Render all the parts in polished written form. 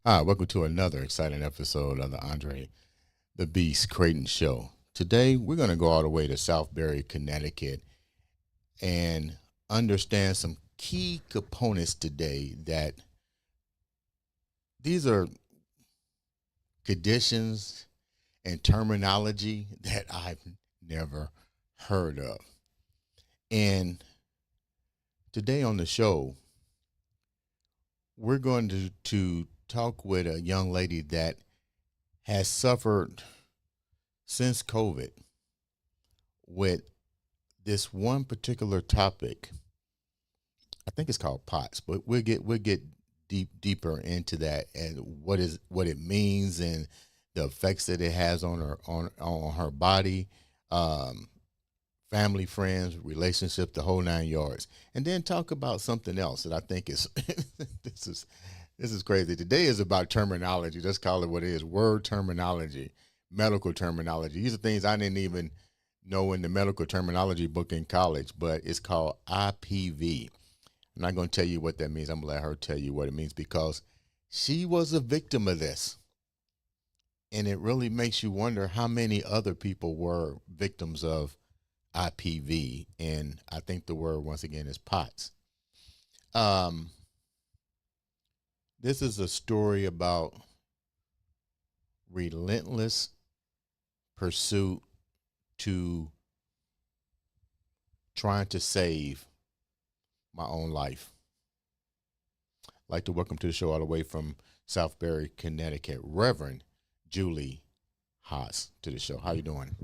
Hi, welcome to another exciting episode of the Andre The Beast Crayton Show. Today, we're going to go all the way to Southbury, Connecticut, and understand some key components today that these are conditions and terminology that I've never heard of. And today on the show, we're going to talk with a young lady that has suffered since COVID with this one particular topic. I think it's called POTS, but we'll get deeper into that and what it means and the effects that it has on her body, um, family, friends, relationship, the whole 9 yards, and then talk about something else that I think is this is this is crazy. Today is about terminology. Let's call it what it is: word terminology, medical terminology. These are things I didn't even know in the medical terminology book in college, but it's called IPV. I'm not going to tell you what that means. I'm going to let her tell you what it means because she was a victim of this. And it really makes you wonder how many other people were victims of IPV. And I think the word, once again, is POTS. Um, this is a story about relentless pursuit to trying to save my own life. I'd like to welcome to the show all the way from Southbury, Connecticut, Reverend Julie Haas to the show. How you doing?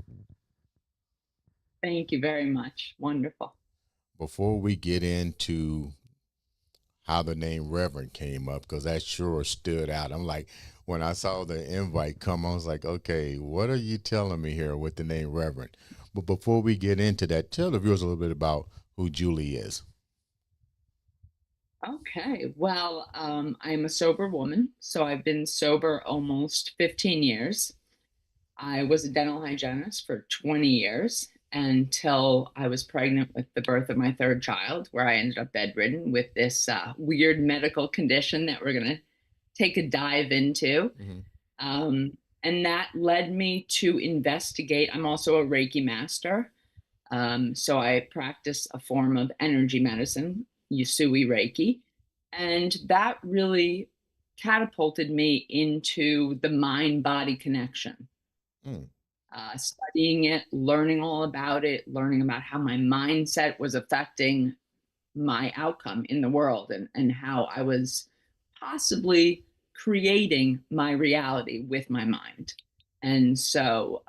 Thank you very much. Wonderful. Before we get into how the name Reverend came up, because that sure stood out. I'm like, when I saw the invite come, I was like, okay, what are you telling me here with the name Reverend? But before we get into that, tell the viewers a little bit about who Julie is. Okay. Well, I'm a sober woman, so I've been sober almost 15 years. I was a dental hygienist for 20 years until I was pregnant with the birth of my third child, where I ended up bedridden with this weird medical condition that we're going to take a dive into. Mm-hmm. And that led me to investigate. I'm also a Reiki master. So I practice a form of energy medicine, Usui Reiki, and that really catapulted me into the mind body connection. Mm. Studying it, learning all about it, learning about how my mindset was affecting my outcome in the world and how I was possibly creating my reality with my mind. And so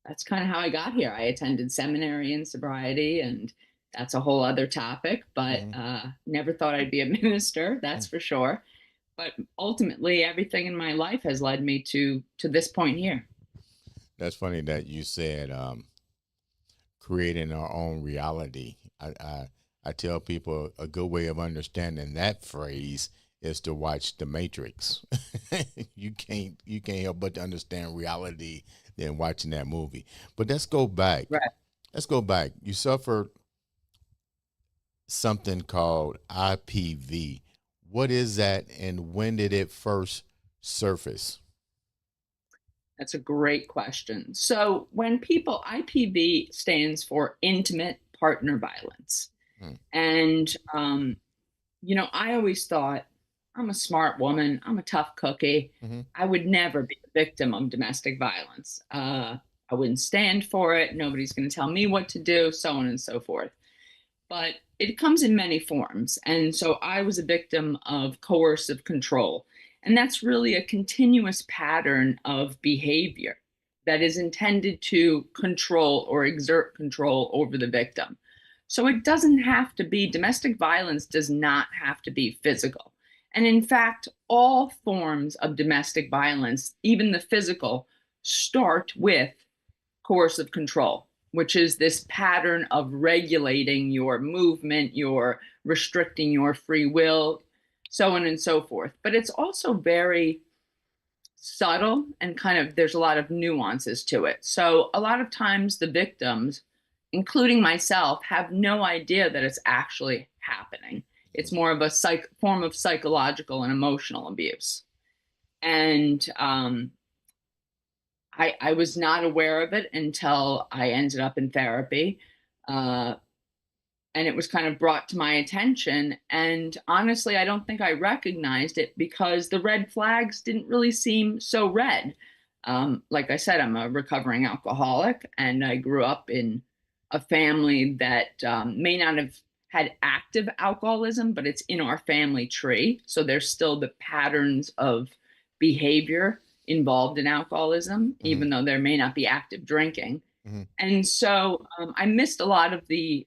that's kind of how I got here. I attended seminary in sobriety, and that's a whole other topic, but Mm-hmm. never thought I'd be a minister, that's for sure. But ultimately, everything in my life has led me to this point here. That's funny that you said creating our own reality. I tell people a good way of understanding that phrase is to watch The Matrix. You can't help but to understand reality than watching that movie. But let's go back. Right. Let's go back. You suffered something called IPV. What is that, and when did it first surface? That's a great question. So, when people, IPV stands for intimate partner violence. Hmm. And, I always thought I'm a smart woman, I'm a tough cookie. Mm-hmm. I would never be a victim of domestic violence. I wouldn't stand for it. Nobody's going to tell me what to do, so on and so forth. But it comes in many forms. And so I was a victim of coercive control. And that's really a continuous pattern of behavior that is intended to control or exert control over the victim. So it doesn't have to be, domestic violence does not have to be physical. And in fact, all forms of domestic violence, even the physical, start with coercive control, which is this pattern of regulating your movement, your restricting your free will, so on and so forth. But it's also very subtle and kind of there's a lot of nuances to it. So a lot of times the victims, including myself, have no idea that it's actually happening. It's more of a form of psychological and emotional abuse. And I was not aware of it until I ended up in therapy. Uh, and it was kind of brought to my attention. And honestly, I don't think I recognized it because the red flags didn't really seem so red. Like I said, I'm a recovering alcoholic, and I grew up in a family that may not have had active alcoholism, but it's in our family tree. So there's still the patterns of behavior involved in alcoholism, Hmm. even though there may not be active drinking. Hmm. And so I missed a lot of the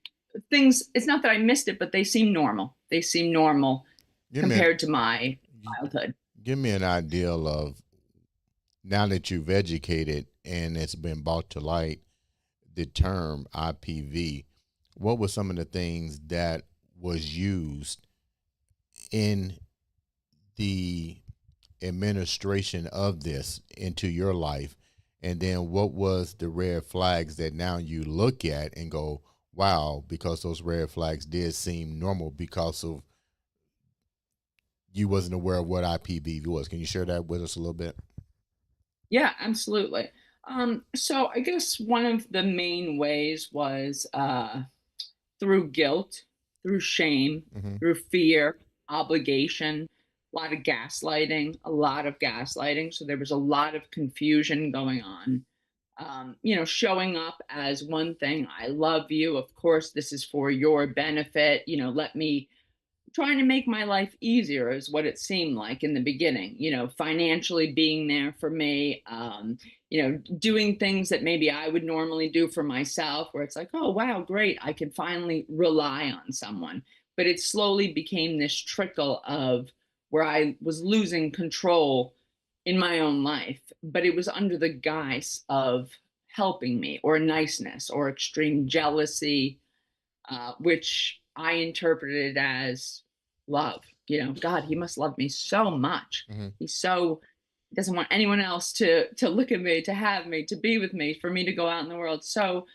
things. It's not that I missed it, but they seem normal. They seem normal Give me compared to my gi- childhood. give me an idea of, now that you've educated and it's been brought to light, the term IPV. What were some of the things that was used in the administration of this into your life? And then what was the red flags that now you look at and go, wow, because those red flags did seem normal because of you wasn't aware of what IPV was. Can you share that with us a little bit? Yeah, absolutely. So I guess one of the main ways was through guilt, through shame, Hmm. through fear, obligation, a lot of gaslighting, a lot of gaslighting. So there was a lot of confusion going on. Showing up as one thing, I love you. Of course, this is for your benefit. Let me trying to make my life easier is what it seemed like in the beginning, financially being there for me, doing things that maybe I would normally do for myself, where it's like, oh, wow, great. I can finally rely on someone. But it slowly became this trickle of where I was losing control in my own life, but it was under the guise of helping me or niceness or extreme jealousy, which I interpreted as love. God, he must love me so much. Hmm. He's so he doesn't want anyone else to look at me, to have me, to be with me, for me to go out in the world. So,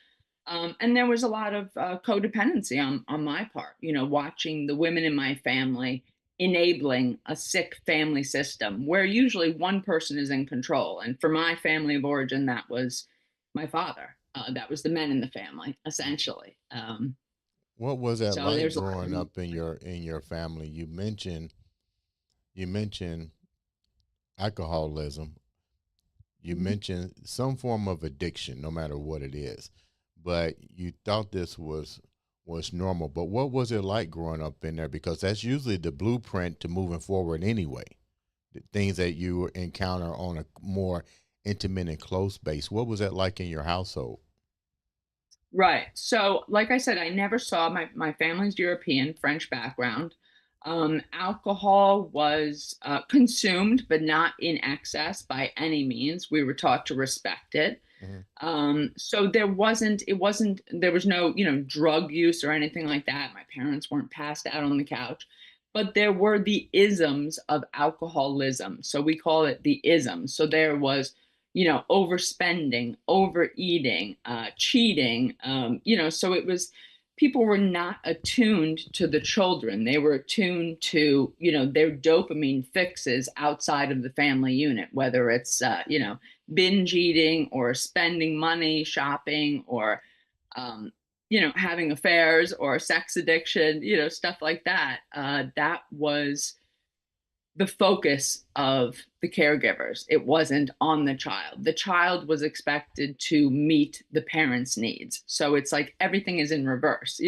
and there was a lot of codependency on my part. Watching the women in my family enabling a sick family system where usually one person is in control. And for my family of origin, that was my father. That was the men in the family, essentially. What was that So like there's a lot growing of up in your family? You mentioned alcoholism. You Mhm. mentioned some form of addiction, no matter what it is, but you thought this was normal. But what was it like growing up in there? Because that's usually the blueprint to moving forward anyway. The things that you encounter on a more intimate and close base. What was that like in your household? Right. So, like I said, I never saw my family's European, French background. Alcohol was consumed, but not in excess by any means. We were taught to respect it. Hmm. So there was no, drug use or anything like that. My parents weren't passed out on the couch, but there were the isms of alcoholism. So we call it the isms. So there was, overspending, overeating, cheating, so it was, people were not attuned to the children. They were attuned to, their dopamine fixes outside of the family unit, whether it's, binge eating or spending money shopping or having affairs or sex addiction, stuff like that. That was the focus of the caregivers. It wasn't on the child. The child was expected to meet the parents' needs. So it's like everything is in reverse.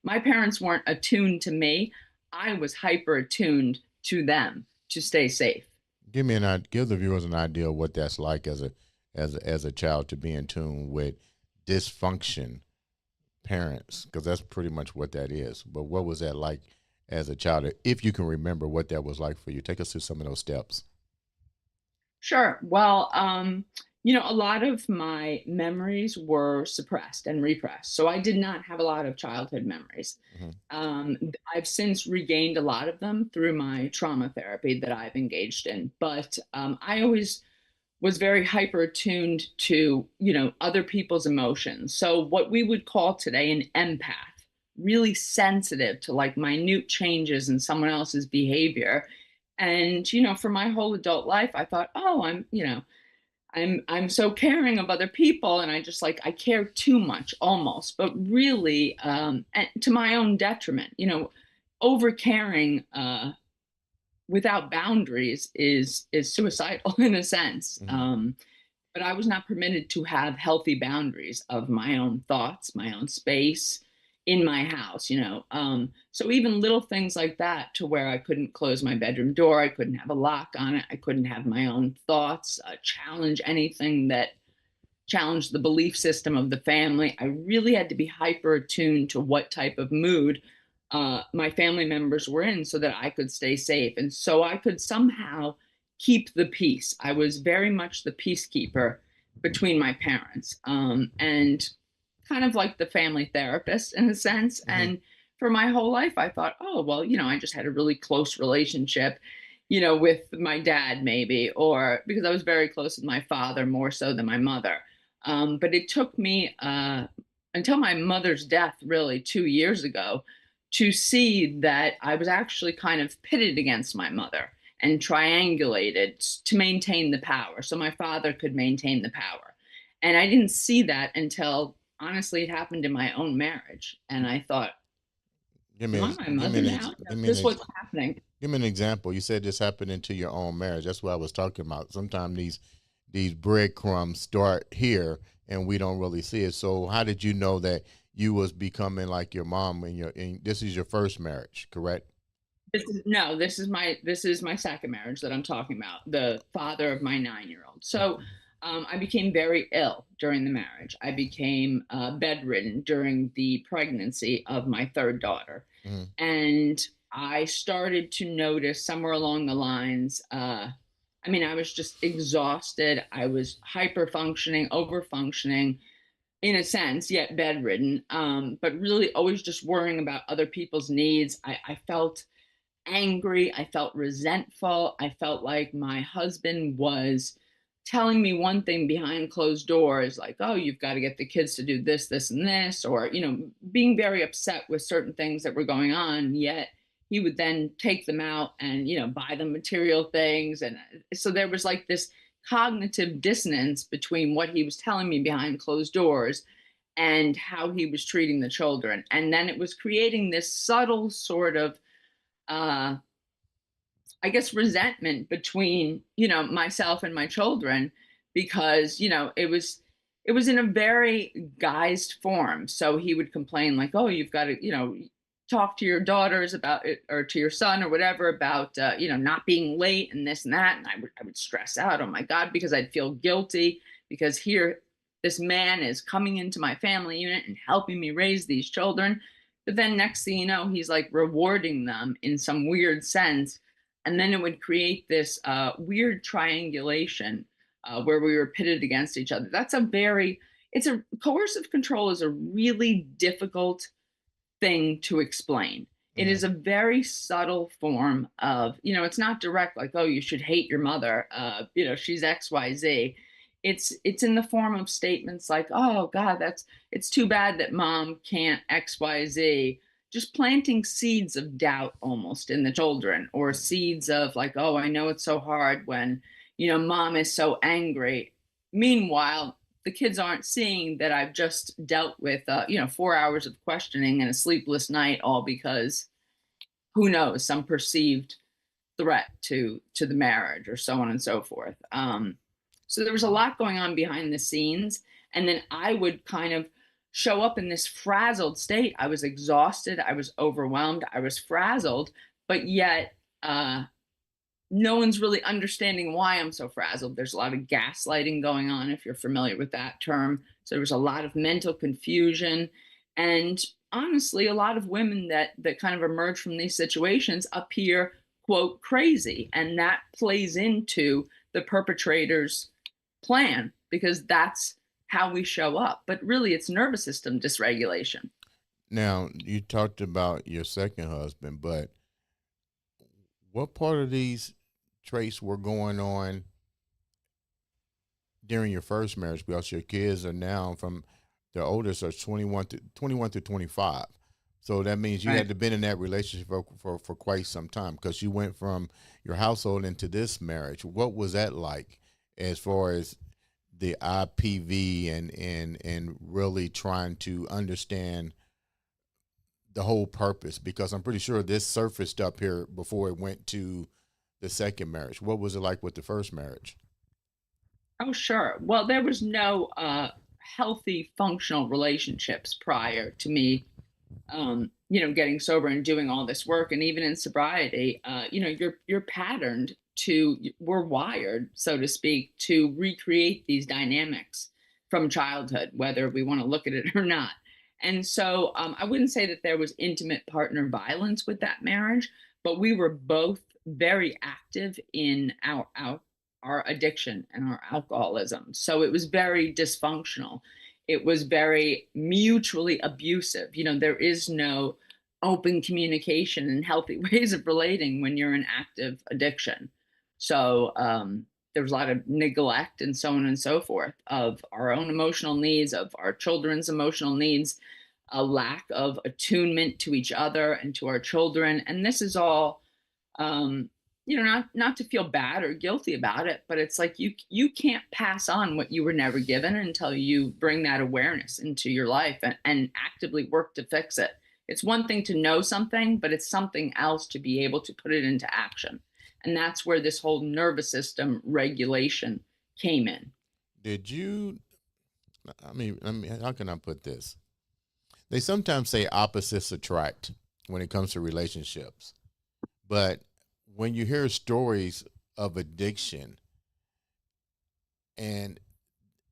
My parents weren't attuned to me. I was hyper attuned to them to stay safe. Give the viewers an idea of what that's like as a child to be in tune with dysfunction parents, because that's pretty much what that is. But what was that like as a child, if you can remember what that was like for you? Take us through some of those steps. Sure. Well, a lot of my memories were suppressed and repressed. So I did not have a lot of childhood memories. Hmm. I've since regained a lot of them through my trauma therapy that I've engaged in. But I always was very hyper attuned to, other people's emotions. So what we would call today an empath, really sensitive to like minute changes in someone else's behavior. And, for my whole adult life, I thought, oh, I'm so caring of other people, and I just like I care too much almost, but really, and to my own detriment. Over caring without boundaries is suicidal in a sense. Mhm. But I was not permitted to have healthy boundaries of my own thoughts, my own space in my house. So even little things like that, to where I couldn't close my bedroom door, I couldn't have a lock on it, I couldn't have my own thoughts, challenge anything that challenged the belief system of the family. I really had to be hyper attuned to what type of mood my family members were in so that I could stay safe. And so I could somehow keep the peace. I was very much the peacekeeper between my parents, and kind of like the family therapist in a sense. Mhm. And for my whole life, I thought, oh, well, I just had a really close relationship, with my dad, maybe, or because I was very close with my father more so than my mother. But it took me until my mother's death, really 2 years ago, to see that I was actually kind of pitted against my mother and triangulated to maintain the power so my father could maintain the power. And I didn't see that until honestly it happened in my own marriage. And I thought, Give me am an I ex- my mother now? give Is me an this ex- what's happening? give me an example. You said this happened into your own marriage. That's what I was talking about. Sometimes these breadcrumbs start here and we don't really see it. So how did you know that you was becoming like your mom in this is your first marriage, correct? This is my second marriage that I'm talking about, the father of my 9-year-old. So I became very ill during the marriage. I became bedridden during the pregnancy of my third daughter. Mm-hmm. And I started to notice somewhere along the lines, I mean, I was just exhausted. I was hyper functioning, over functioning in a sense, yet bedridden, but really always just worrying about other people's needs. I felt angry. I felt resentful. I felt like my husband was telling me one thing behind closed doors, like, oh, you've got to get the kids to do this, this, and this, or, being very upset with certain things that were going on. Yet he would then take them out and, buy them material things. And so there was like this cognitive dissonance between what he was telling me behind closed doors and how he was treating the children. And then it was creating this subtle sort of uh, I guess resentment between, myself and my children because, it was in a very guised form. So he would complain like, "Oh, you've got to, talk to your daughters about it or to your son or whatever about not being late and this and that." And I would stress out, "Oh my God," because I'd feel guilty because here this man is coming into my family unit and helping me raise these children. But then next thing you know, he's like rewarding them in some weird sense, and then it would create this weird triangulation where we were pitted against each other. It's a coercive control is a really difficult thing to explain. It Mm-hmm. is a very subtle form of, it's not direct like, oh, you should hate your mother, she's XYZ. It's in the form of statements like, oh God, it's too bad that mom can't XYZ, just planting seeds of doubt almost in the children, or seeds of like, oh, I know it's so hard when, mom is so angry. Meanwhile, the kids aren't seeing that I've just dealt with, 4 hours of questioning and a sleepless night, all because who knows, some perceived threat to the marriage or so on and so forth. So there was a lot going on behind the scenes, and then I would kind of show up in this frazzled state. I was exhausted, I was overwhelmed, I was frazzled, but yet no one's really understanding why I'm so frazzled. There's a lot of gaslighting going on, if you're familiar with that term. So there was a lot of mental confusion. And honestly, a lot of women that kind of emerge from these situations appear, quote, crazy. And that plays into the perpetrator's plan because that's how we show up. But really, it's nervous system dysregulation. Now, you talked about your second husband, but what part of these traits were going on during your first marriage? Because your kids are now from the oldest are 21 to 25. So that means you Right. had to been in that relationship for quite some time, because you went from your household into this marriage. What was that like, as far as the IPV and really trying to understand the whole purpose? Because I'm pretty sure this surfaced up here before it went to the second marriage. What was it like with the first marriage? Oh, sure. Well, there was no healthy, functional relationships prior to me, getting sober and doing all this work. And even in sobriety, you're patterned to, we're wired, so to speak, to recreate these dynamics from childhood, whether we want to look at it or not. And so I wouldn't say that there was intimate partner violence with that marriage, but we were both very active in our addiction and our alcoholism. So it was very dysfunctional. It was very mutually abusive. There is no open communication and healthy ways of relating when you're in active addiction. So there was a lot of neglect and so on and so forth of our own emotional needs, of our children's emotional needs, a lack of attunement to each other and to our children. And this is all um not to feel bad or guilty about it, but it's like you can't pass on what you were never given until you bring that awareness into your life and actively work to fix it. It's one thing to know something, but it's something else to be able to put it into action. And that's where this whole nervous system regulation came in. Did you? I mean, how can I put this? They sometimes say opposites attract when it comes to relationships, but when you hear stories of addiction, and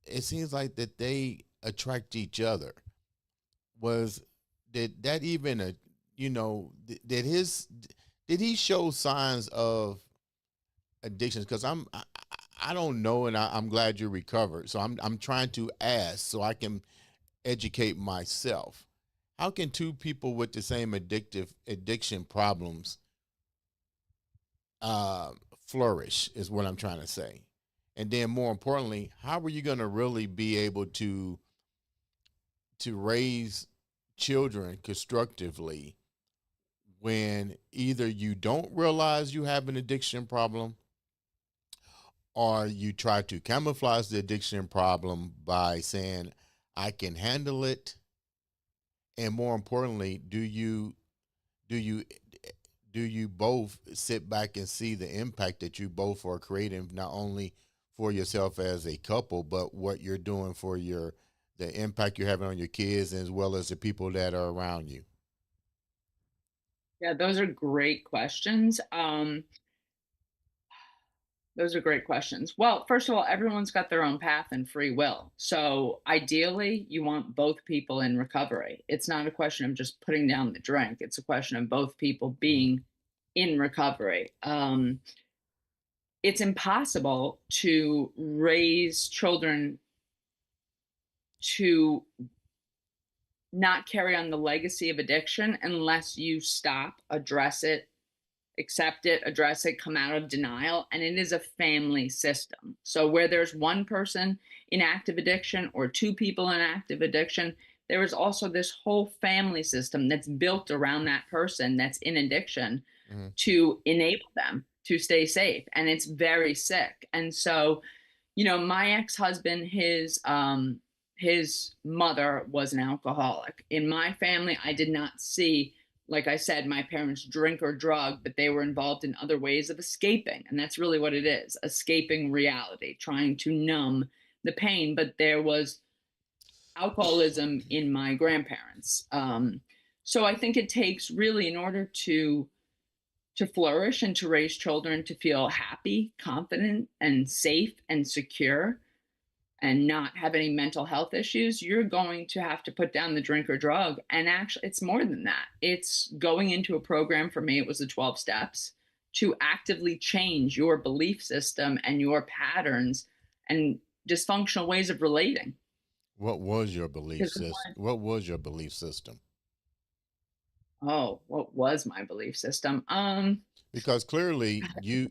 it seems like that they attract each other. Was did that even a did his did he show signs of addictions? Because I don't know, and I'm glad you recovered. So I'm trying to ask so I can educate myself. How can two people with the same addiction problems flourish? Is what I'm trying to say. And then more importantly, how are you going to really be able to raise children constructively when either you don't realize you have an addiction problem, or you try to camouflage the addiction problem by saying I can handle it? And more importantly, do you do you both sit back and see the impact that you both are creating, not only for yourself as a couple, but what you're doing for the impact you're having on your kids, as well as the people that are around you? Yeah, those are great questions. Those are great questions. Well, first of all, everyone's got their own path and free will. So ideally, you want both people in recovery. It's not a question of just putting down the drink, it's a question of both people Mhm. being in recovery. It's impossible to raise children to not carry on the legacy of addiction unless you stop, address it, accept it, address it, come out of denial. And it is a family system. So, where there's one person in active addiction or two people in active addiction, there is also this whole family system that's built around that person that's in addiction Mhm. to enable them to stay safe. And it's very sick. And so, my ex-husband, his mother was an alcoholic. In my family, I did not see, like I said, my parents drink or drug, but they were involved in other ways of escaping. And that's really what it is, escaping reality, trying to numb the pain. But there was alcoholism in my grandparents. So I think it takes really, in order to flourish and to raise children to feel happy, confident, and safe and secure and not have any mental health issues, you're going to have to put down the drink or drug. And actually, it's more than that. It's going into a program. For me, it was the 12 steps to actively change your belief system and your patterns and dysfunctional ways of relating. What was your belief Because, system? What was your belief system? oh, what was my belief system? Because clearly you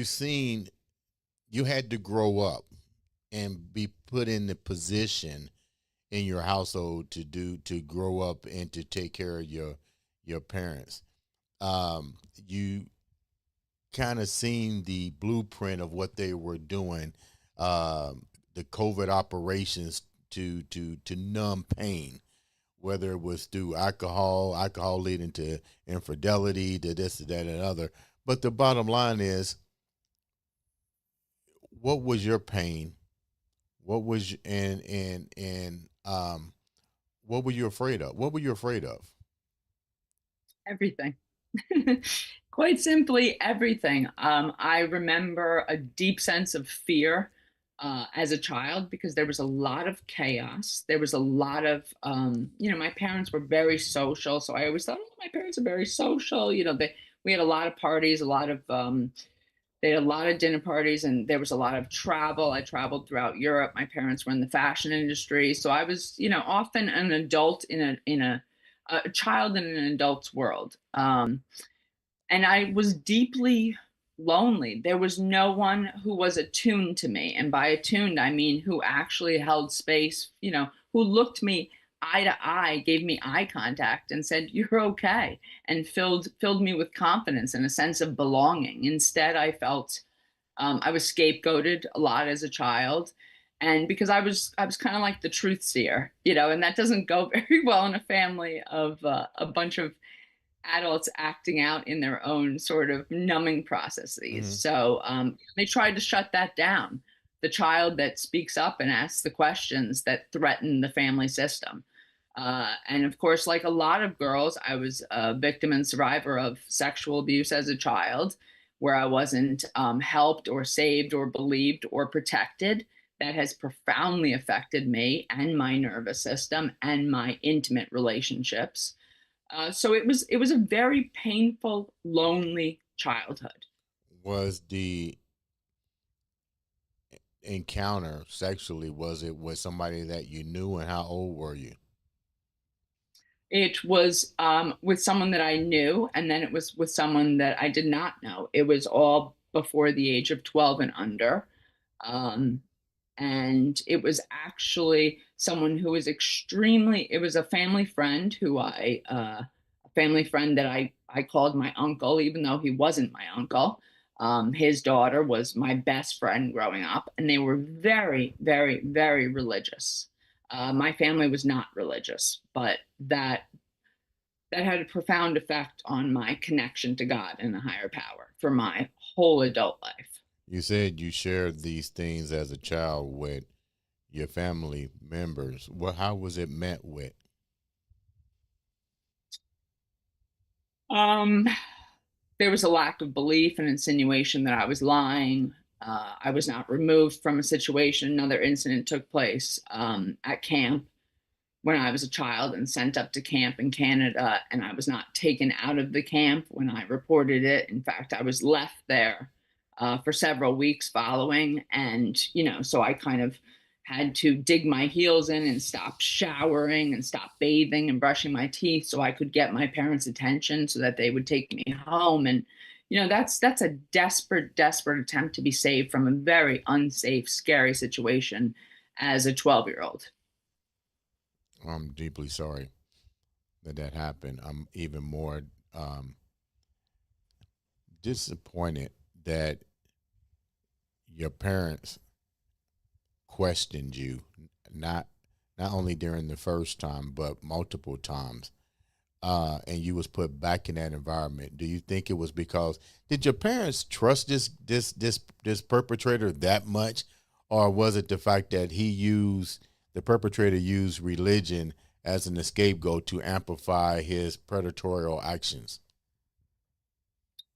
seen you had to grow up and be put in the position in your household to grow up and to take care of your parents. You kind of seen the blueprint of what they were doing, the COVID operations to numb pain, whether it was through alcohol leading to infidelity, to this, to that, and other. But the bottom line is, what was your pain? What was and what were you afraid of? What were you afraid of? Everything. Quite simply, everything. I remember a deep sense of fear as a child because there was a lot of chaos. There was a lot of, my parents were very social. So I always thought, oh, my parents are very social. We had a lot of parties, they had a lot of dinner parties, and there was a lot of travel. I traveled throughout Europe. My parents were in the fashion industry. So I was, often an adult a child in an adult's world. And I was deeply lonely. There was no one who was attuned to me. And by attuned, I mean who actually held space, who looked me eye to eye, gave me eye contact and said, "You're okay," and filled me with confidence and a sense of belonging. Instead, I felt I was scapegoated a lot as a child. And because I was kind of like the truth seer, and that doesn't go very well in a family of a bunch of adults acting out in their own sort of numbing processes. Hmm. So they tried to shut that down. The child that speaks up and asks the questions that threaten the family system. And of course, like a lot of girls, I was a victim and survivor of sexual abuse as a child, where I wasn't helped or saved or believed or protected. That has profoundly affected me and my nervous system and my intimate relationships. So it was a very painful, lonely childhood. Was the encounter sexually, was it with somebody that you knew, and how old were you? It was with someone that I knew, and then it was with someone that I did not know. It was all before the age of 12 and under. Um, and it was actually someone who was it was a family friend a family friend that I called my uncle, even though he wasn't my uncle. His daughter was my best friend growing up, and they were very, very, very religious. My family was not religious, but that had a profound effect on my connection to God and a higher power for my whole adult life. You said you shared these things as a child with your family members. Well, how was it met with? Um, there was a lack of belief and insinuation that I was lying. I was not removed from a situation. Another incident took place at camp when I was a child and sent up to camp in Canada, and I was not taken out of the camp when I reported it. In fact, I was left there for several weeks following, and so I kind of had to dig my heels in and stop showering and stop bathing and brushing my teeth so I could get my parents' attention so that they would take me home. And that's a desperate, desperate attempt to be saved from a very unsafe, scary situation as a 12-year-old. I'm deeply sorry that happened. I'm even more um, disappointed that your parents questioned you, not not only during the first time but multiple times, and you was put back in that environment. Do you think it was because, did your parents trust this perpetrator that much, or was it the fact that the perpetrator used religion as an scapegoat to amplify his predatorial actions?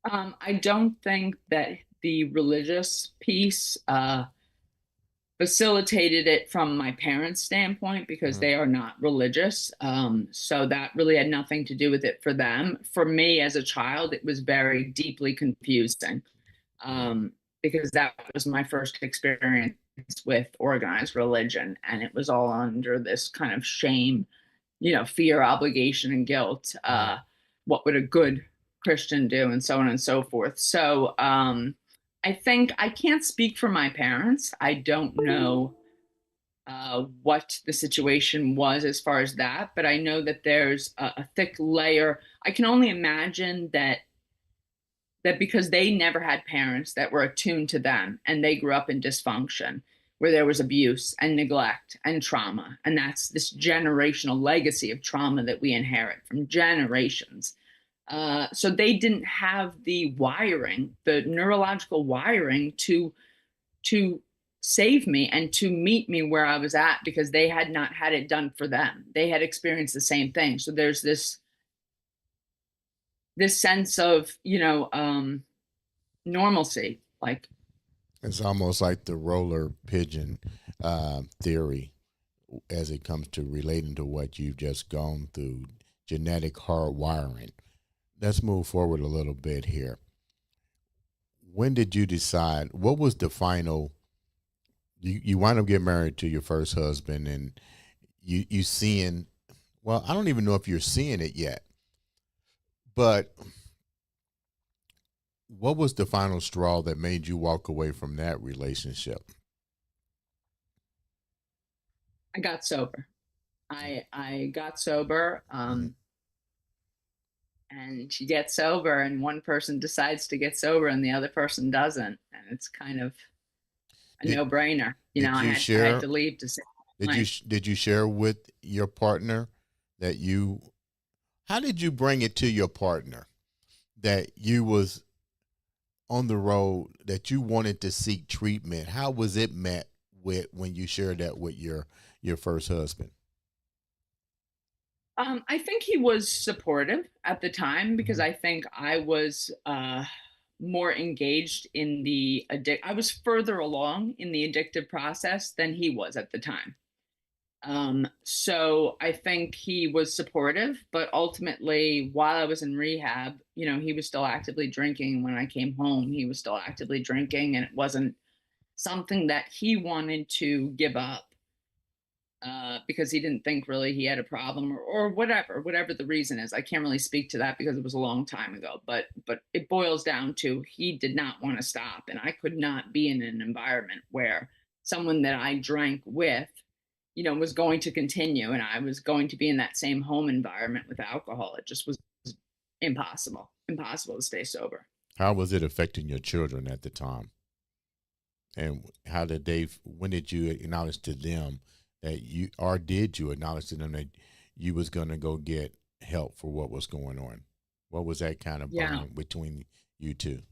I don't think that the religious piece facilitated it from my parents' standpoint because Mhm. they are not religious. So that really had nothing to do with it for them. For me as a child, it was very deeply confusing Mhm. um, because that was my first experience with organized religion. And it was all under this kind of shame, fear, obligation, and guilt. Mhm. What would a good Christian do, and so on and so forth. So I think I can't speak for my parents. I don't know what the situation was as far as that, but I know that there's a thick layer. I can only imagine that because they never had parents that were attuned to them and they grew up in dysfunction where there was abuse and neglect and trauma. And that's this generational legacy of trauma that we inherit from generations. So they didn't have the wiring, the neurological wiring to save me and to meet me where I was at because they had not had it done for them. They had experienced the same thing. So there's this sense of, normalcy. Like, It's almost like the roller pigeon theory as it comes to relating to what you've just gone through, genetic hardwiring. Let's move forward a little bit here. When did you decide? What was the final? You wind up getting married to your first husband, and you seeing. Well, I don't even know if you're seeing it yet, but what was the final straw that made you walk away from that relationship? I got sober. I got sober. Mm-hmm. And you get sober, and one person decides to get sober, and the other person doesn't, and it's kind of a Did no-brainer. did you I had share? to leave to save Did my you life. did you share with your partner that you? How did you bring it to your partner that you was on the road, that you wanted to seek treatment? How was it met with when you shared that with your first husband? I think he was supportive at the time because Mhm. I think I was more engaged in I was further along in the addictive process than he was at the time. So I think he was supportive, but ultimately, while I was in rehab, he was still actively drinking. When I came home, he was still actively drinking, and it wasn't something that he wanted to give up because he didn't think really he had a problem or whatever the reason is. I can't really speak to that because it was a long time ago, but it boils down to he did not want to stop, and I could not be in an environment where someone that I drank with, was going to continue and I was going to be in that same home environment with alcohol. It just was impossible to stay sober. How was it affecting your children at the time? And how did they? When did you acknowledge to them that you, or did you acknowledge to them that you was going to go get help for what was going on? What was that kind of Yeah. bond between you two?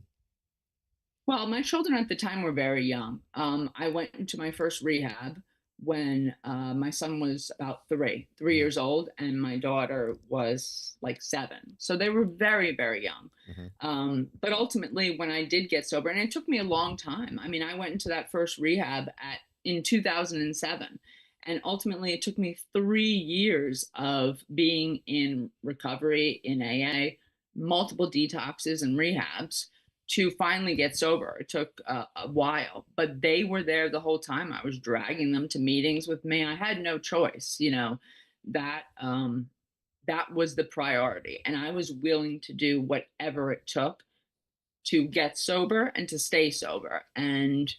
Well, my children at the time were very young. I went into my first rehab when my son was about three Mm-hmm. years old, and my daughter was like 7. So they were very, very young. Mm-hmm. But ultimately, when I did get sober, and it took me a long time. I mean, I went into that first rehab in 2007, and ultimately, it took me 3 years of being in recovery in AA, multiple detoxes and rehabs to finally get sober. It took a while, but they were there the whole time. I was dragging them to meetings with me. I had no choice, that that was the priority, and I was willing to do whatever it took to get sober and to stay sober. And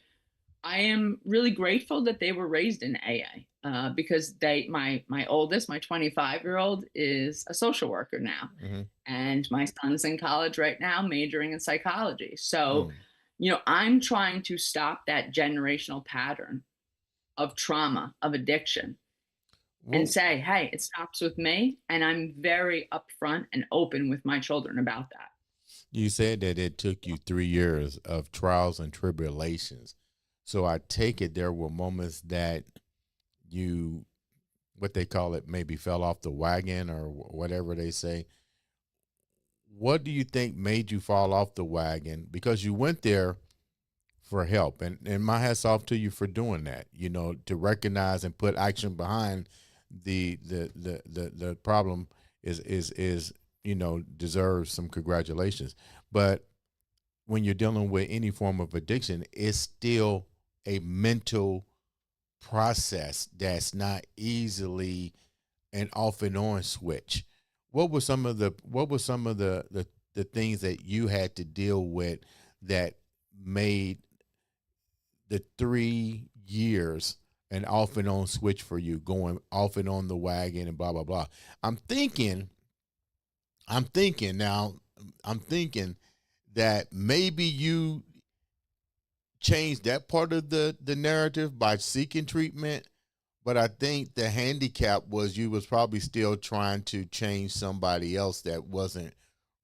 I am really grateful that they were raised in AA because my oldest, my 25-year-old, is a social worker now, Mm-hmm. and my son's in college right now, majoring in psychology. So, Mm. I'm trying to stop that generational pattern of trauma, of addiction, and Well, say, hey, it stops with me, and I'm very upfront and open with my children about that. you said that it took you 3 years of trials and tribulations. So I take it there were moments that you, what they call it, maybe fell off the wagon or whatever they say. What do you think made you fall off the wagon? Because you went there for help, and my hats off to you for doing that. To recognize and put action behind the problem is deserves some congratulations. But when you're dealing with any form of addiction, it's still a mental process that's not easily an off and on switch. What were some of the things that you had to deal with that made the 3 years an off and on switch for you, going off and on the wagon and blah blah blah. I'm thinking, I'm thinking now, I'm thinking that maybe you changed that part of the narrative by seeking treatment, but I think the handicap was you was probably still trying to change somebody else that wasn't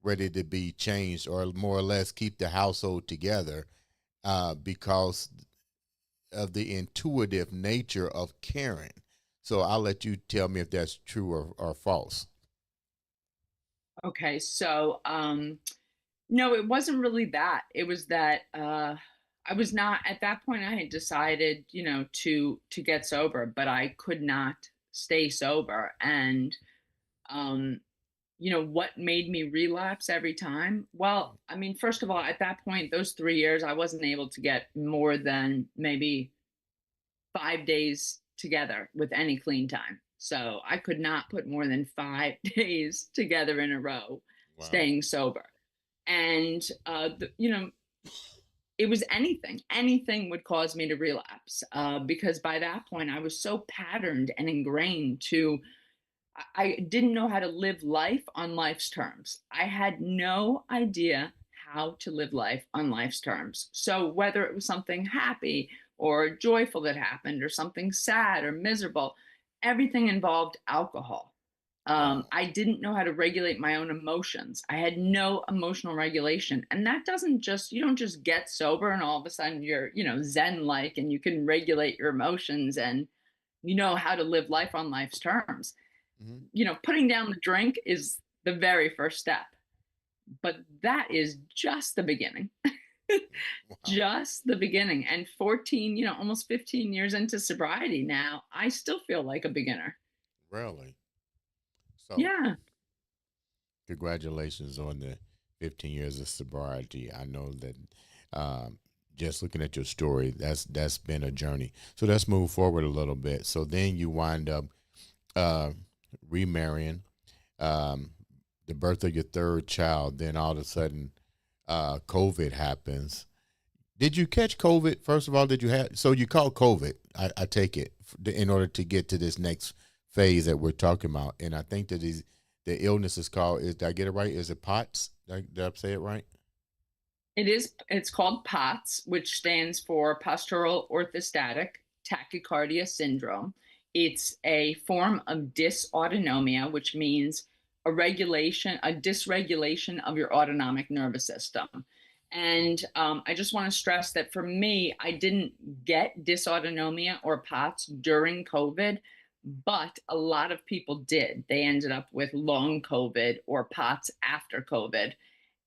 ready to be changed, or more or less keep the household together, because of the intuitive nature of caring. So I'll let you tell me if that's true or false. Okay, so no, it wasn't really that. It was that I was not at that point. I had decided, to get sober, but I could not stay sober. And um, what made me relapse every time? Well, I mean, first of all, at that point, those 3 years, I wasn't able to get more than maybe 5 days together with any clean time. So I could not put more than 5 days together in a row Wow. staying sober. And, it was anything would cause me to relapse, because by that point I was so patterned and ingrained to, I didn't know how to live life on life's terms. I had no idea how to live life on life's terms. So whether it was something happy or joyful that happened, or something sad or miserable, everything involved alcohol. Wow. I didn't know how to regulate my own emotions. I had no emotional regulation. And that doesn't just, you don't just get sober and all of a sudden you're, Zen like, and you can regulate your emotions and you know how to live life on life's terms. Hmm. Putting down the drink is the very first step, but that is just the beginning. Wow. Just the beginning. And 14, almost 15 years into sobriety now, I still feel like a beginner. Really? So, Yeah. congratulations on the 15 years of sobriety. I know that, um, just looking at your story, that's been a journey. So let's move forward a little bit. So then you wind up uh, remarrying, um, the birth of your third child. Then all of a sudden, COVID happens. Did you catch COVID? First of all, did you have? So you caught COVID. I take it in order to get to this next phase that we're talking about, and I think that the illness is called. Did I get it right? Is it POTS? Did I say it right? It's called POTS, which stands for postural orthostatic tachycardia syndrome. It's a form of dysautonomia, which means a dysregulation of your autonomic nervous system. And I just want to stress that for me, I didn't get dysautonomia or POTS during COVID, but a lot of people did. They ended up with long COVID or POTS after COVID.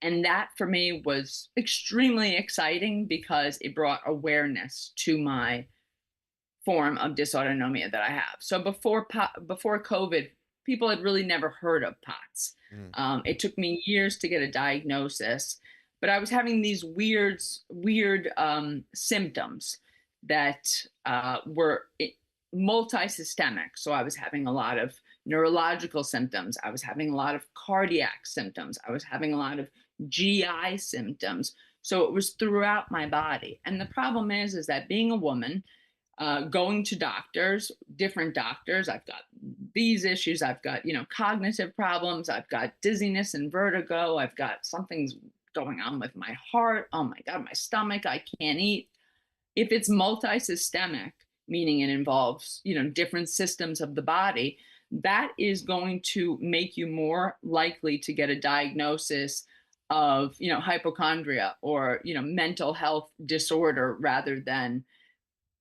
And that for me was extremely exciting because it brought awareness to my form of dysautonomia that I have. So before COVID, people had really never heard of POTS. Mm. It took me years to get a diagnosis, but I was having these weird symptoms that were multi-systemic. So I was having a lot of neurological symptoms. I was having a lot of cardiac symptoms. I was having a lot of GI symptoms. So it was throughout my body. And the problem is that being a woman, going to doctors, different doctors. I've got these issues. I've got, cognitive problems. I've got dizziness and vertigo. I've got something's going on with my heart. Oh my God, my stomach. I can't eat. If it's multi-systemic, meaning it involves, different systems of the body, that is going to make you more likely to get a diagnosis of, hypochondria or, mental health disorder rather than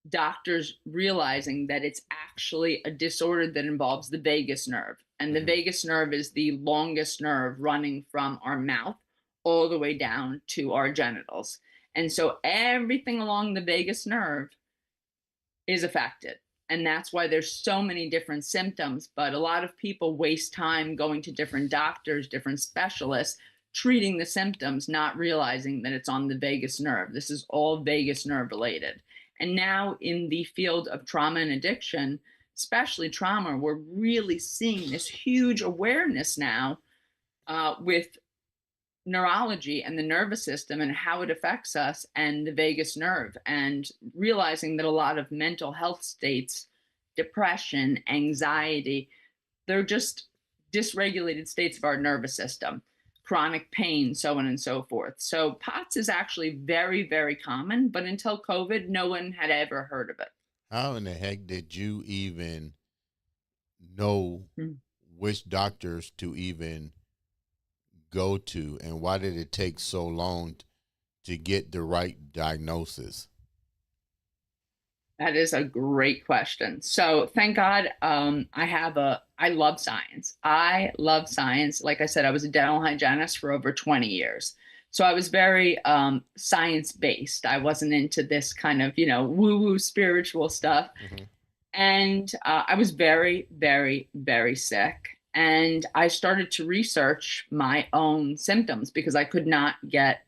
doctors realizing that it's actually a disorder that involves the vagus nerve. And the Hmm. vagus nerve is the longest nerve running from our mouth all the way down to our genitals. And so everything along the vagus nerve is affected. And that's why there's so many different symptoms. But a lot of people waste time going to different doctors, different specialists, treating the symptoms, not realizing that it's on the vagus nerve. This is all vagus nerve related. And now, in the field of trauma and addiction, especially trauma, we're really seeing this huge awareness now with neurology and the nervous system and how it affects us and the vagus nerve, and realizing that a lot of mental health states, depression, anxiety, they're just dysregulated states of our nervous system, chronic pain, so on and so forth. So POTS is actually very, very common, but until COVID, no one had ever heard of it. How in the heck did you even know Mm. which doctors to even go to, and why did it take so long to get the right diagnosis? That is a great question. So thank God, I love science. I love science. Like I said, I was a dental hygienist for over 20 years. So I was very science based. I wasn't into this kind of, woo woo spiritual stuff. Hmm. And I was very, very, very sick. And I started to research my own symptoms because I could not get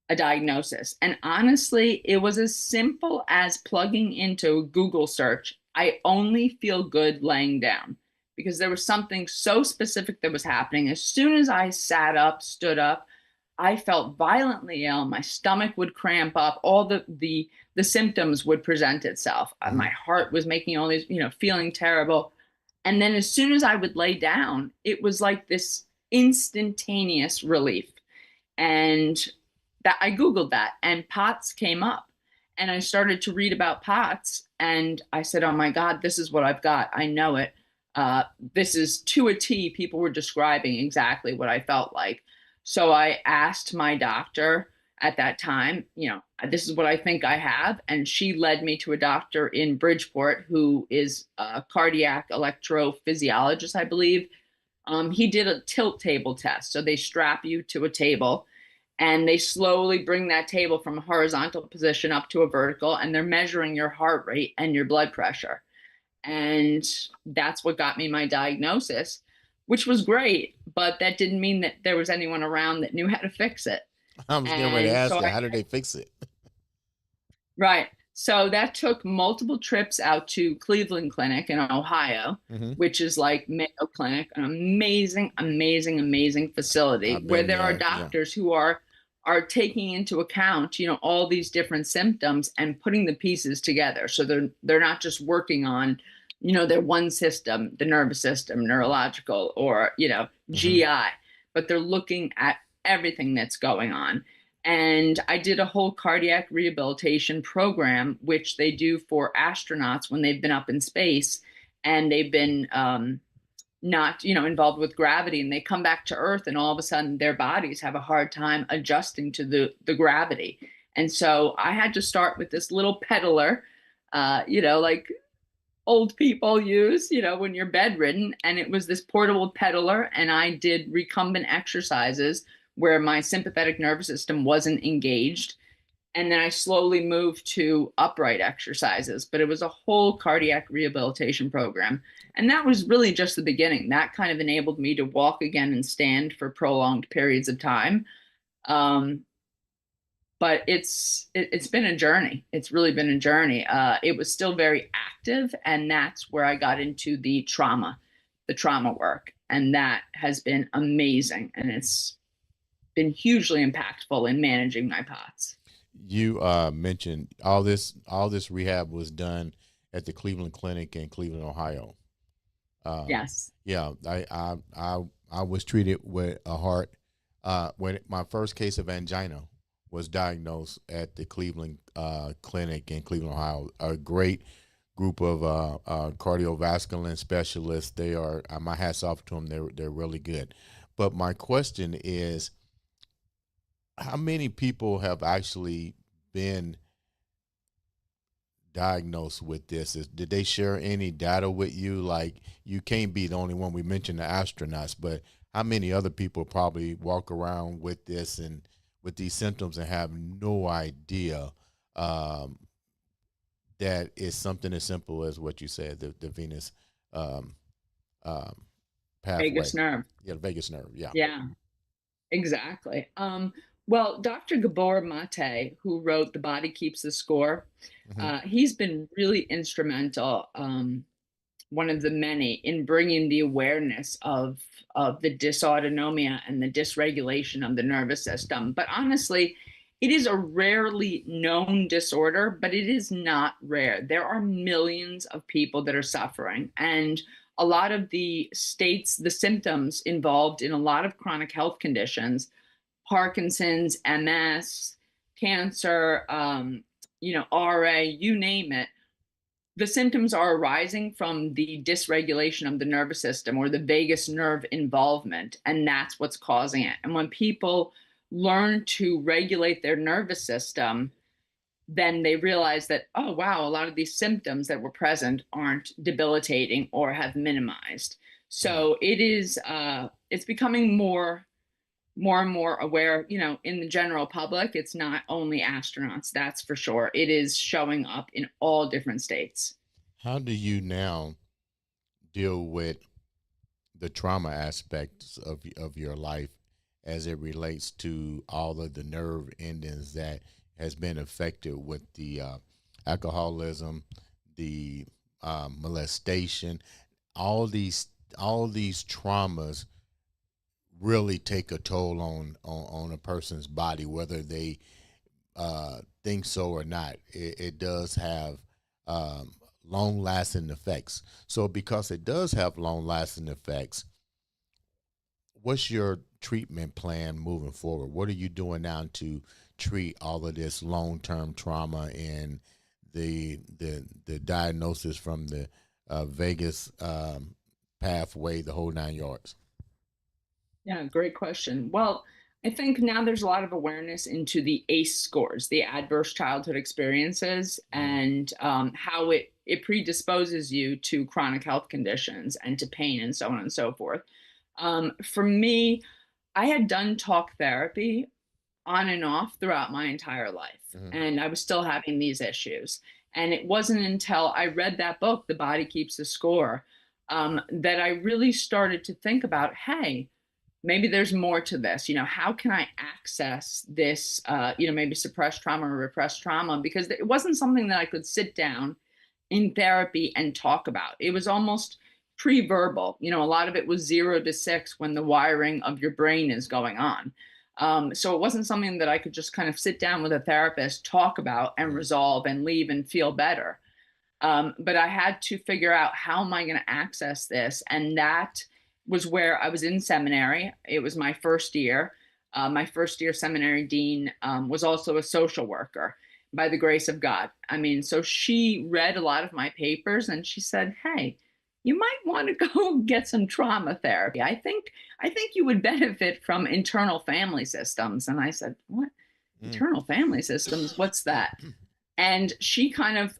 a diagnosis. And honestly, it was as simple as plugging into a Google search, I only feel good laying down, because there was something so specific that was happening. As soon as I sat up, stood up, I felt violently ill. My stomach would cramp up. All the symptoms would present itself. Hmm. My heart was making all these, feeling terrible. And then as soon as I would lay down, it was like this instantaneous relief. And that I Googled that, and POTS came up. And I started to read about POTS, and I said, oh my God, this is what I've got. I know it. This is to a T. People were describing exactly what I felt like. So I asked my doctor at that time, this is what I think I have. And she led me to a doctor in Bridgeport who is a cardiac electrophysiologist, I believe. He did a tilt table test. So they strap you to a table and they slowly bring that table from a horizontal position up to a vertical, and they're measuring your heart rate and your blood pressure. And that's what got me my diagnosis, which was great, but that didn't mean that there was anyone around that knew how to fix it. I was getting ready to And ask so you, I how did they fix it? Right. So that took multiple trips out to Cleveland Clinic in Ohio, Hmm. which is like Mayo Clinic, an amazing, amazing, amazing facility I've where been there are there. Yeah. doctors who are taking into account, all these different symptoms and putting the pieces together. So they're not just working on, their one system, the nervous system, neurological, or, Hmm. GI, but they're looking at everything that's going on. And I did a whole cardiac rehabilitation program, which they do for astronauts when they've been up in space and they've been not, involved with gravity, and they come back to Earth, and all of a sudden their bodies have a hard time adjusting to the gravity. And so I had to start with this little peddler, like old people use, when you're bedridden. And it was this portable peddler. And I did recumbent exercises where my sympathetic nervous system wasn't engaged. And then I slowly moved to upright exercises, but it was a whole cardiac rehabilitation program. And that was really just the beginning. That kind of enabled me to walk again and stand for prolonged periods of time. Um, but it's been a journey. It's really been a journey. It was still very active, and that's where I got into the trauma work, and that has been amazing, and it's been hugely impactful in managing my POTS. You mentioned all this rehab was done at the Cleveland Clinic in Cleveland, Ohio. Um, Yes. yeah, I was treated with a heart when my first case of angina was diagnosed at the Cleveland Clinic in Cleveland, Ohio. A great group of cardiovascular specialists. They are my hats off to them. They're really good. But my question is, how many people have actually been diagnosed with this? Did they share any data with you? Like, you can't be the only one. We mentioned the astronauts, but how many other people probably walk around with this and with these symptoms and have no idea um, that it's something as simple as what you said, the Venus um, um, pathway? Vagus nerve. Yeah, the vagus nerve. Yeah. Yeah. Exactly. Well, Dr. Gabor Mate, who wrote The Body Keeps the Score, Hmm. he's been really instrumental one of the many in bringing the awareness of the dysautonomia and the dysregulation of the nervous system. But honestly, it is a rarely known disorder, but it is not rare. There are millions of people that are suffering, and a lot of the states, the symptoms involved in a lot of chronic health conditions, Parkinson's, MS, cancer, RA, you name it, the symptoms are arising from the dysregulation of the nervous system or the vagus nerve involvement, and that's what's causing it. And when people learn to regulate their nervous system, then they realize that, oh, wow, a lot of these symptoms that were present aren't debilitating or have minimized. Mm. So it's becoming more and more aware, in the general public. It's not only astronauts, that's for sure. It is showing up in all different states. How do you now deal with the trauma aspects of your life as it relates to all of the nerve endings that has been affected with the alcoholism, the molestation, all these all these traumas really take a toll on a person's body, whether they think so or not. It does have um, long lasting effects. So, because it does have long lasting effects, what's your treatment plan moving forward? What are you doing now to treat all of this long term trauma and the diagnosis from the Vegas pathway, the whole 9 yards? Yeah, great question. Well, I think now there's a lot of awareness into the ACE scores, the adverse childhood experiences, Mm. and how it predisposes you to chronic health conditions and to pain and so on and so forth. For me, I had done talk therapy on and off throughout my entire life, Hmm. and I was still having these issues. And it wasn't until I read that book, The Body Keeps the Score, that I really started to think about, hey, maybe there's more to this. How can I access this, maybe suppressed trauma or repressed trauma? Because it wasn't something that I could sit down in therapy and talk about. It was almost pre-verbal. A lot of it was 0 to 6 when the wiring of your brain is going on. So it wasn't something that I could just kind of sit down with a therapist, talk about, and Hmm. resolve and leave and feel better. But I had to figure out, how am I going to access this? And that was where I was in seminary. It was my first year. My first year seminary dean was also a social worker, by the grace of God. I mean, so she read a lot of my papers and she said, hey, you might want to go get some trauma therapy. I think you would benefit from internal family systems. And I said, what? Mm. Internal family systems? What's that? And she kind of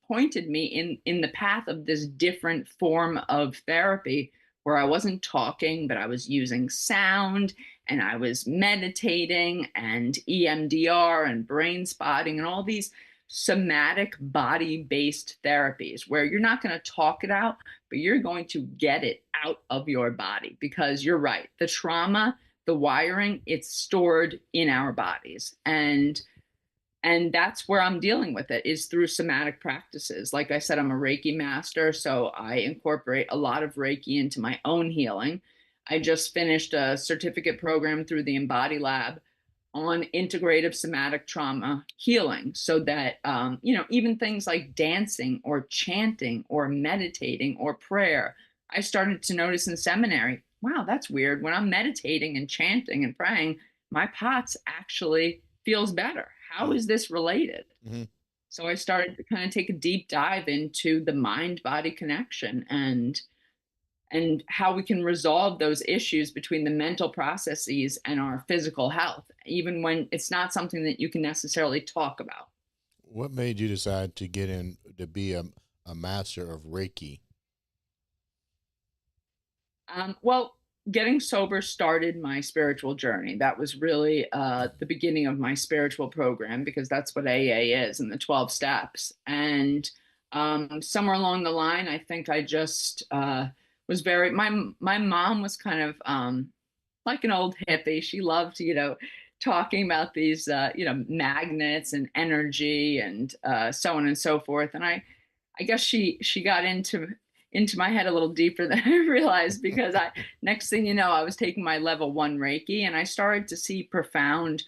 pointed me in the path of this different form of therapy, where I wasn't talking, but I was using sound, and I was meditating and EMDR and brain spotting and all these somatic body based therapies, where you're not going to talk it out, but you're going to get it out of your body. Because you're right, the trauma, the wiring, it's stored in our bodies. And that's where I'm dealing with it, is through somatic practices. Like I said, I'm a Reiki master, so I incorporate a lot of Reiki into my own healing. I just finished a certificate program through the Embody Lab on integrative somatic trauma healing, so that even things like dancing or chanting or meditating or prayer, I started to notice in seminary, wow, that's weird. When I'm meditating and chanting and praying, my POTS actually feels better. How is this related? Mm-hmm. So I started to kind of take a deep dive into the mind body connection, and how we can resolve those issues between the mental processes and our physical health, even when it's not something that you can necessarily talk about. What made you decide to get in to be a master of Reiki? Well, getting sober started my spiritual journey. That was really the beginning of my spiritual program, because that's what AA is, and the 12 steps. And somewhere along the line, I think I just was very, my mom was kind of like an old hippie. She loved, talking about these, magnets and energy and so on and so forth. And I guess she got into my head a little deeper than I realized, because next thing you know, I was taking my level 1 Reiki, and I started to see profound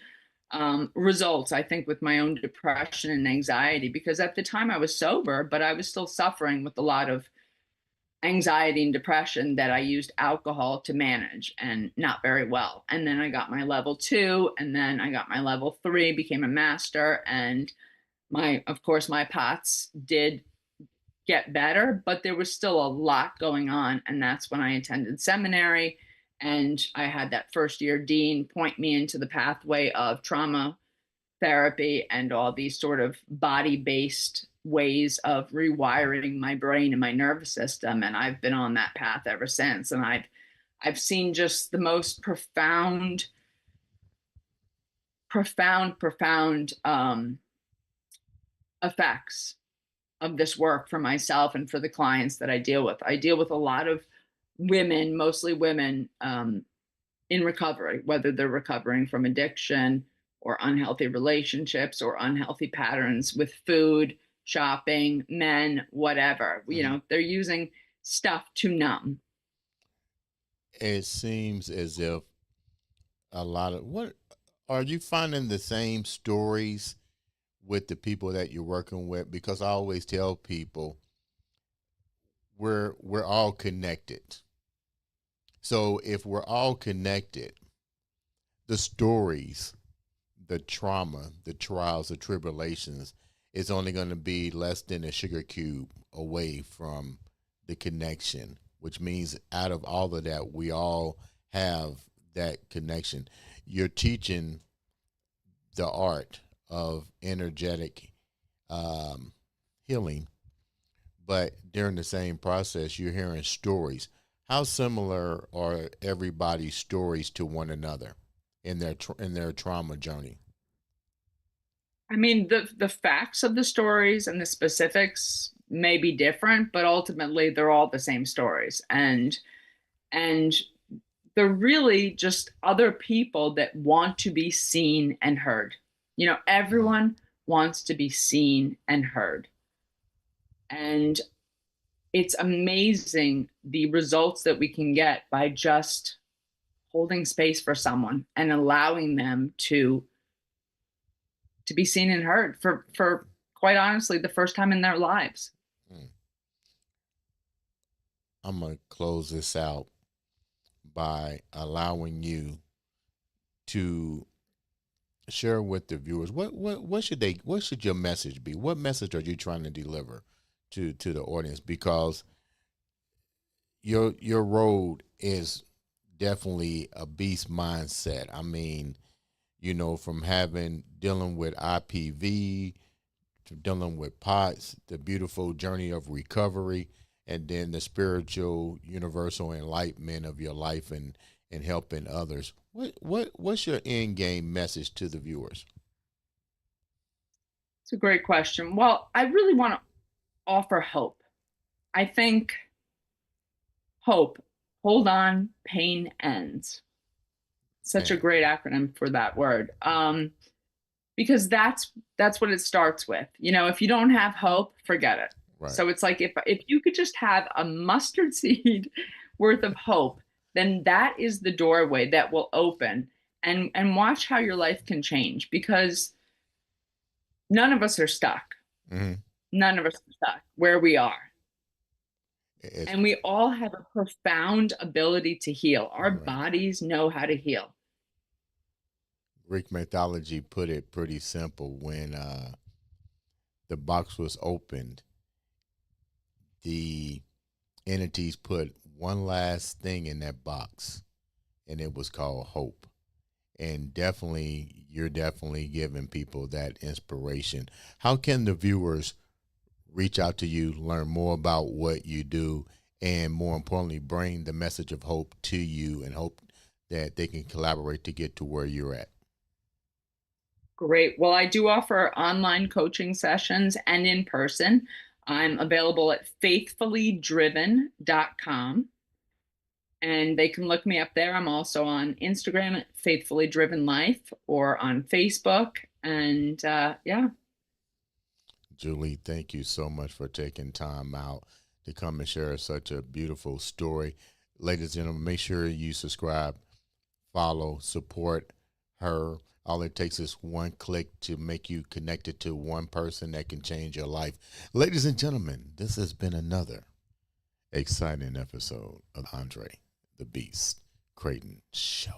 results, I think, with my own depression and anxiety, because at the time I was sober, but I was still suffering with a lot of anxiety and depression that I used alcohol to manage, and not very well. And then I got my level 2, and then I got my level 3, became a master, and of course, my POTS did get better, but there was still a lot going on. And that's when I attended seminary, and I had that first year dean point me into the pathway of trauma therapy and all these sort of body based ways of rewiring my brain and my nervous system. And I've been on that path ever since. And I've seen just the most profound effects of this work for myself and for the clients that I deal with. I deal with a lot of women, mostly women, in recovery, whether they're recovering from addiction or unhealthy relationships or unhealthy patterns with food, shopping, men, whatever. You know, they're using stuff to numb. It seems as if a lot of what are you finding the same stories with the people that you're working with? Because I always tell people we're all connected. So if we're all connected, the stories, the trauma, the trials, the tribulations is only going to be less than a sugar cube away from the connection, which means out of all of that, we all have that connection. You're teaching the art of energetic healing, but during the same process, you're hearing stories. How similar are everybody's stories to one another in their trauma journey? I mean, the facts of the stories and the specifics may be different, but ultimately they're all the same stories. And they're really just other people that want to be seen and heard. You know, everyone wants to be seen and heard. And it's amazing the results that we can get by just holding space for someone and allowing them to be seen and heard for quite honestly the first time in their lives. Mm. I'm gonna close this out by allowing you to share with the viewers what should your message be? What message are you trying to deliver to the audience? Because your road is definitely a beast mindset. I mean, you know, from dealing with IPV to dealing with POTS, the beautiful journey of recovery, and then the spiritual universal enlightenment of your life and helping others. What's your end game message to the viewers? It's a great question. Well, I really want to offer hope. I think hope, hold on, pain ends. Such a Man, great acronym for that word. Because that's what it starts with. You know, if you don't have hope, forget it. right. So it's like if you could just have a mustard seed worth of hope, then that is the doorway that will open, and watch how your life can change, because none of us are stuck. Mm-hmm. None of us are stuck where we are. It's And we all have a profound ability to heal. Our right. bodies know how to heal. Greek mythology put it pretty simple. When the box was opened, the entities put one last thing in that box, and it was called hope. And definitely, you're definitely giving people that inspiration. How can the viewers reach out to you, learn more about what you do, and more importantly, bring the message of hope to you and hope that they can collaborate to get to where you're at? Great. Well, I do offer online coaching sessions and in person. I'm available at faithfullydriven.com, and they can look me up there. I'm also on Instagram at Faithfully Driven Life, or on Facebook. And yeah. Julie, thank you so much for taking time out to come and share such a beautiful story. Ladies and gentlemen, make sure you subscribe, follow, support her. All it takes is one click to make you connected to one person that can change your life. Ladies and gentlemen, this has been another exciting episode of Andre the Beast Crayton Show.